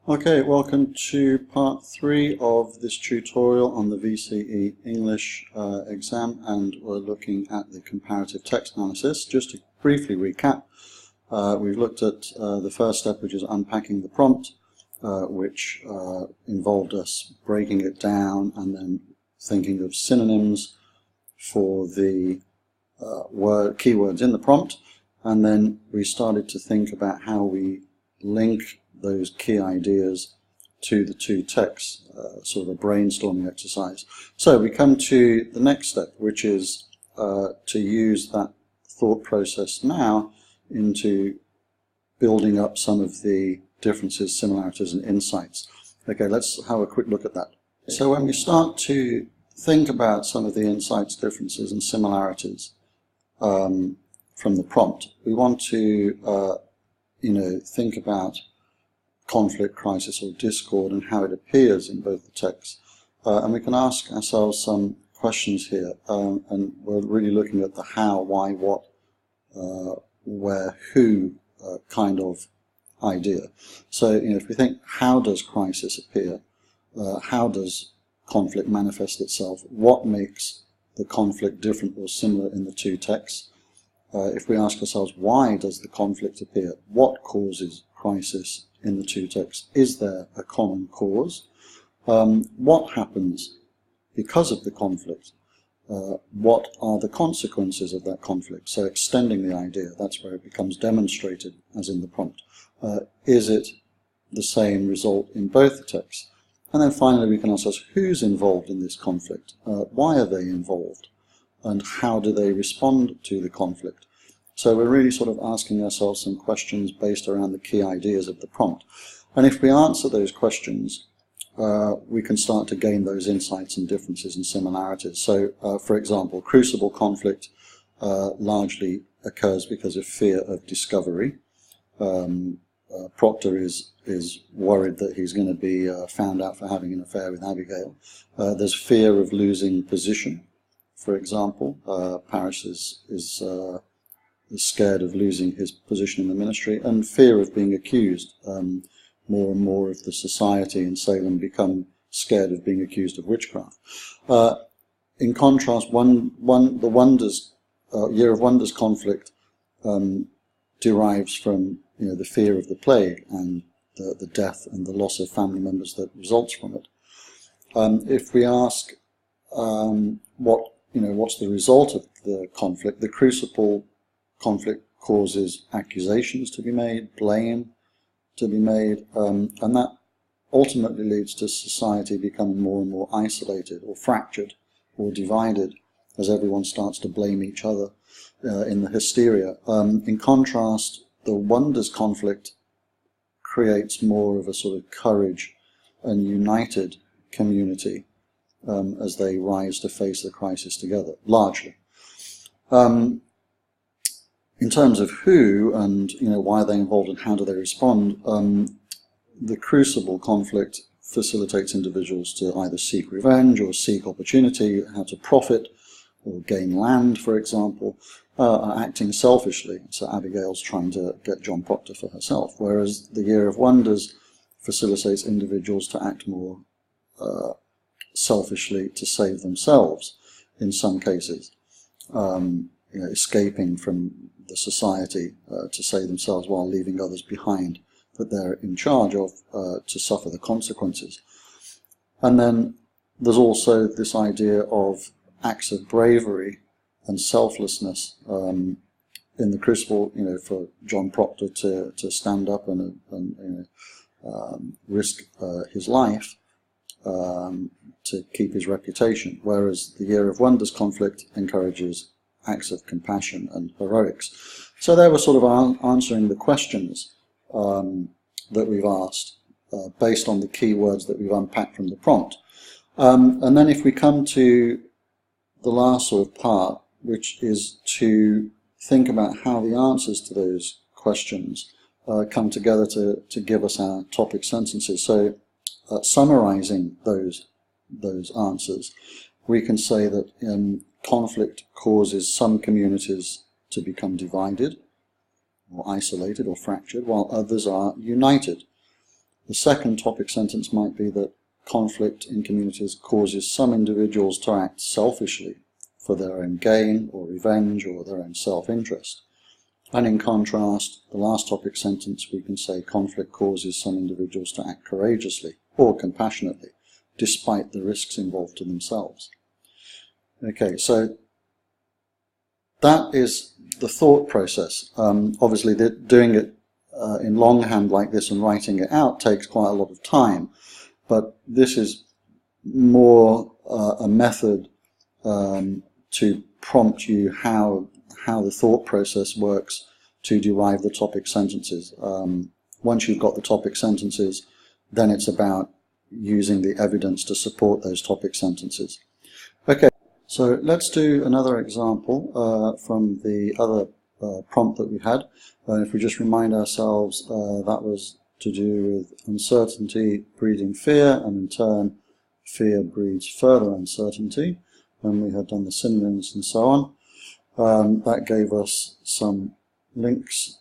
Okay, welcome to part 3 of this tutorial on the VCE English exam, and we're looking at the comparative text analysis. Just to briefly recap, we've looked at the first step, which is unpacking the prompt, which involved us breaking it down and then thinking of synonyms for the keywords in the prompt, and then we started to think about how we link those key ideas to the two texts, sort of a brainstorming exercise. So we come to the next step, which is to use that thought process now into building up some of the differences, similarities and insights. Okay, let's have a quick look at that. So when we start to think about some of the insights, differences and similarities from the prompt, we want to think about conflict, crisis or discord and how it appears in both the texts. And we can ask ourselves some questions here, and we're really looking at the how, why, what, where, who kind of idea. So if we think, how does crisis appear? How does conflict manifest itself? What makes the conflict different or similar in the two texts? If we ask ourselves, why does the conflict appear? What causes crisis in the two texts? Is there a common cause? What happens because of the conflict? What are the consequences of that conflict? So extending the idea, that's where it becomes demonstrated, as in the prompt. Is it the same result in both the texts? And then finally we can ask ourselves, who's involved in this conflict? Why are they involved? And how do they respond to the conflict? So we're really sort of asking ourselves some questions based around the key ideas of the prompt. And if we answer those questions, we can start to gain those insights and differences and similarities. So, for example, crucible conflict largely occurs because of fear of discovery. Proctor is worried that he's going to be found out for having an affair with Abigail. There's fear of losing position. For example, Paris is scared of losing his position in the ministry, and fear of being accused. More and more of the society in Salem become scared of being accused of witchcraft. In contrast, the Year of Wonders conflict derives from the fear of the plague and the death and the loss of family members that results from it. If we ask what's the result of the conflict, the crucible conflict causes accusations to be made, blame to be made, and that ultimately leads to society becoming more and more isolated or fractured or divided as everyone starts to blame each other in the hysteria. In contrast, the Wonders conflict creates more of a sort of courage and united community as they rise to face the crisis together, largely. In terms of who and why are they involved and how do they respond, the crucible conflict facilitates individuals to either seek revenge or seek opportunity, how to profit or gain land, for example, acting selfishly. So Abigail's trying to get John Proctor for herself, whereas the Year of Wonders facilitates individuals to act more selfishly to save themselves in some cases, escaping from the society to save themselves while leaving others behind that they're in charge of to suffer the consequences. And then there's also this idea of acts of bravery and selflessness in the crucible, for John Proctor to stand up and risk his life to keep his reputation, whereas the Year of Wonders conflict encourages acts of compassion and heroics. So they were sort of answering the questions that we've asked based on the key words that we've unpacked from the prompt. And then if we come to the last sort of part, which is to think about how the answers to those questions come together to give us our topic sentences. So summarizing those answers, we can say that conflict causes some communities to become divided or isolated or fractured, while others are united. The second topic sentence might be that conflict in communities causes some individuals to act selfishly for their own gain or revenge or their own self-interest. And in contrast, the last topic sentence, we can say conflict causes some individuals to act courageously or compassionately, despite the risks involved to themselves. Okay, so that is the thought process. Obviously, doing it in longhand like this and writing it out takes quite a lot of time, but this is more a method to prompt you how the thought process works to derive the topic sentences. Once you've got the topic sentences, then it's about using the evidence to support those topic sentences. Okay, so let's do another example from the other prompt that we had. If we just remind ourselves, that was to do with uncertainty breeding fear, and in turn fear breeds further uncertainty. And we had done the synonyms and so on. That gave us some links,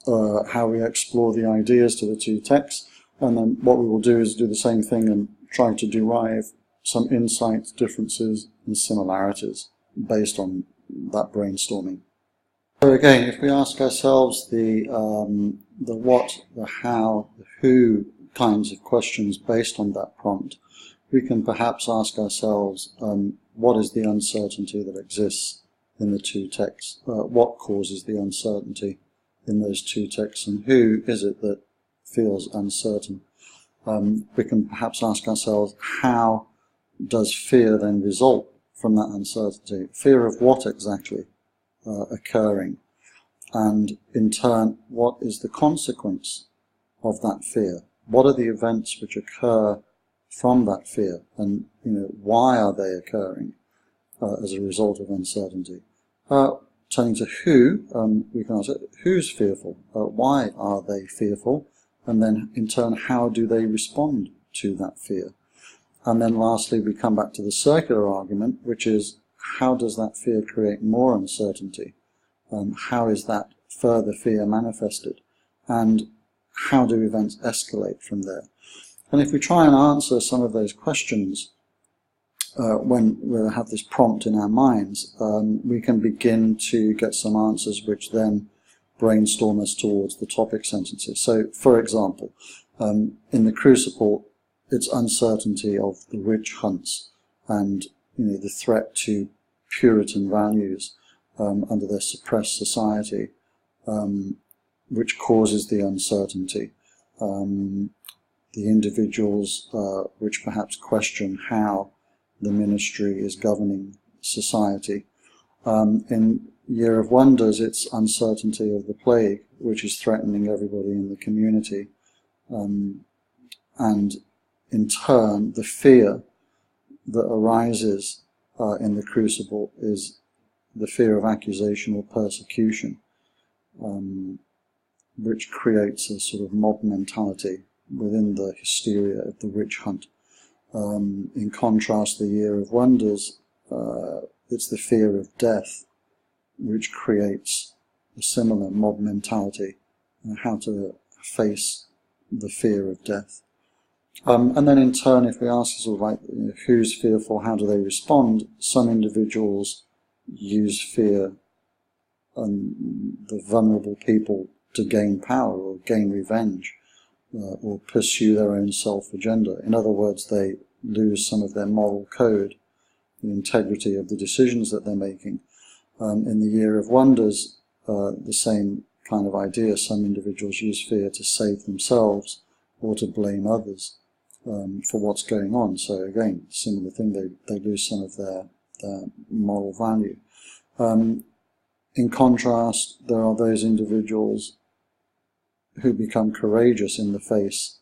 how we explore the ideas to the two texts, and then what we will do is do the same thing and try to derive some insights, differences and similarities based on that brainstorming. So again, if we ask ourselves the what, the how, the who kinds of questions based on that prompt, we can perhaps ask ourselves, what is the uncertainty that exists in the two texts? What causes the uncertainty in those two texts, and who is it that feels uncertain? We can perhaps ask ourselves, how does fear then result from that uncertainty? Fear of what exactly occurring? And in turn, what is the consequence of that fear? What are the events which occur from that fear, and why are they occurring as a result of uncertainty? Turning to who, we can ask, who's fearful? Why are they fearful? And then in turn, how do they respond to that fear? And then lastly, we come back to the circular argument, which is, how does that fear create more uncertainty? How is that further fear manifested? And how do events escalate from there? And if we try and answer some of those questions when we have this prompt in our minds, we can begin to get some answers which then brainstorm us towards the topic sentences. So, for example, in the Crucible, it's uncertainty of the witch hunts and the threat to Puritan values under their suppressed society, which causes the uncertainty. The individuals which perhaps question how the ministry is governing society. In Year of Wonders, it's uncertainty of the plague, which is threatening everybody in the community. And in turn, the fear that arises in the Crucible is the fear of accusation or persecution, which creates a sort of mob mentality within the hysteria of the witch hunt. In contrast, the Year of Wonders, it's the fear of death, which creates a similar mob mentality, how to face the fear of death. And then in turn, if we ask sort of like, who's fearful, how do they respond? Some individuals use fear and the vulnerable people to gain power or gain revenge, or pursue their own self-agenda. In other words, they lose some of their moral code, the integrity of the decisions that they're making. In the Year of Wonders, the same kind of idea. Some individuals use fear to save themselves or to blame others for what's going on. So again, similar thing, they lose some of their moral value. In contrast, there are those individuals who become courageous in the face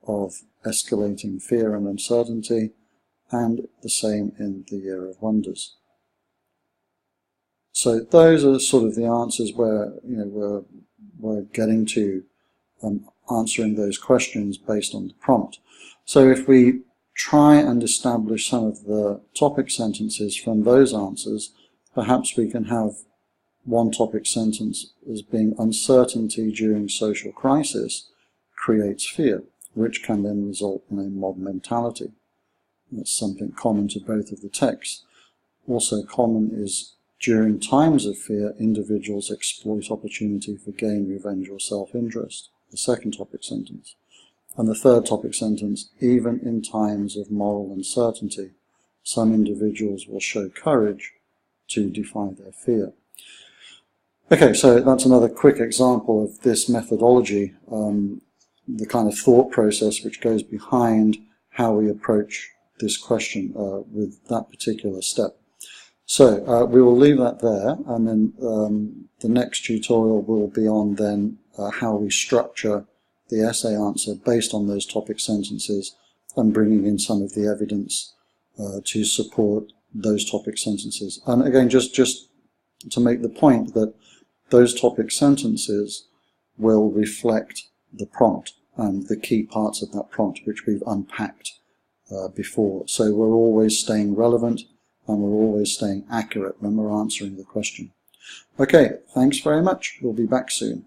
of escalating fear and uncertainty, and the same in the Year of Wonders. So those are sort of the answers where we're getting to answering those questions based on the prompt. So if we try and establish some of the topic sentences from those answers, perhaps we can have one topic sentence as being uncertainty during social crisis creates fear. which can then result in a mob mentality. That's something common to both of the texts. Also common is, during times of fear, individuals exploit opportunity for gain, revenge, or self-interest. The second topic sentence. And the third topic sentence, even in times of moral uncertainty, some individuals will show courage to defy their fear. Okay, so that's another quick example of this methodology, the kind of thought process which goes behind how we approach this question with that particular step. So we will leave that there, and then the next tutorial will be on then how we structure the essay answer based on those topic sentences and bringing in some of the evidence to support those topic sentences. And again, just to make the point that those topic sentences will reflect the prompt and the key parts of that prompt which we've unpacked before. So we're always staying relevant and we're always staying accurate when we're answering the question. Okay, thanks very much. We'll be back soon.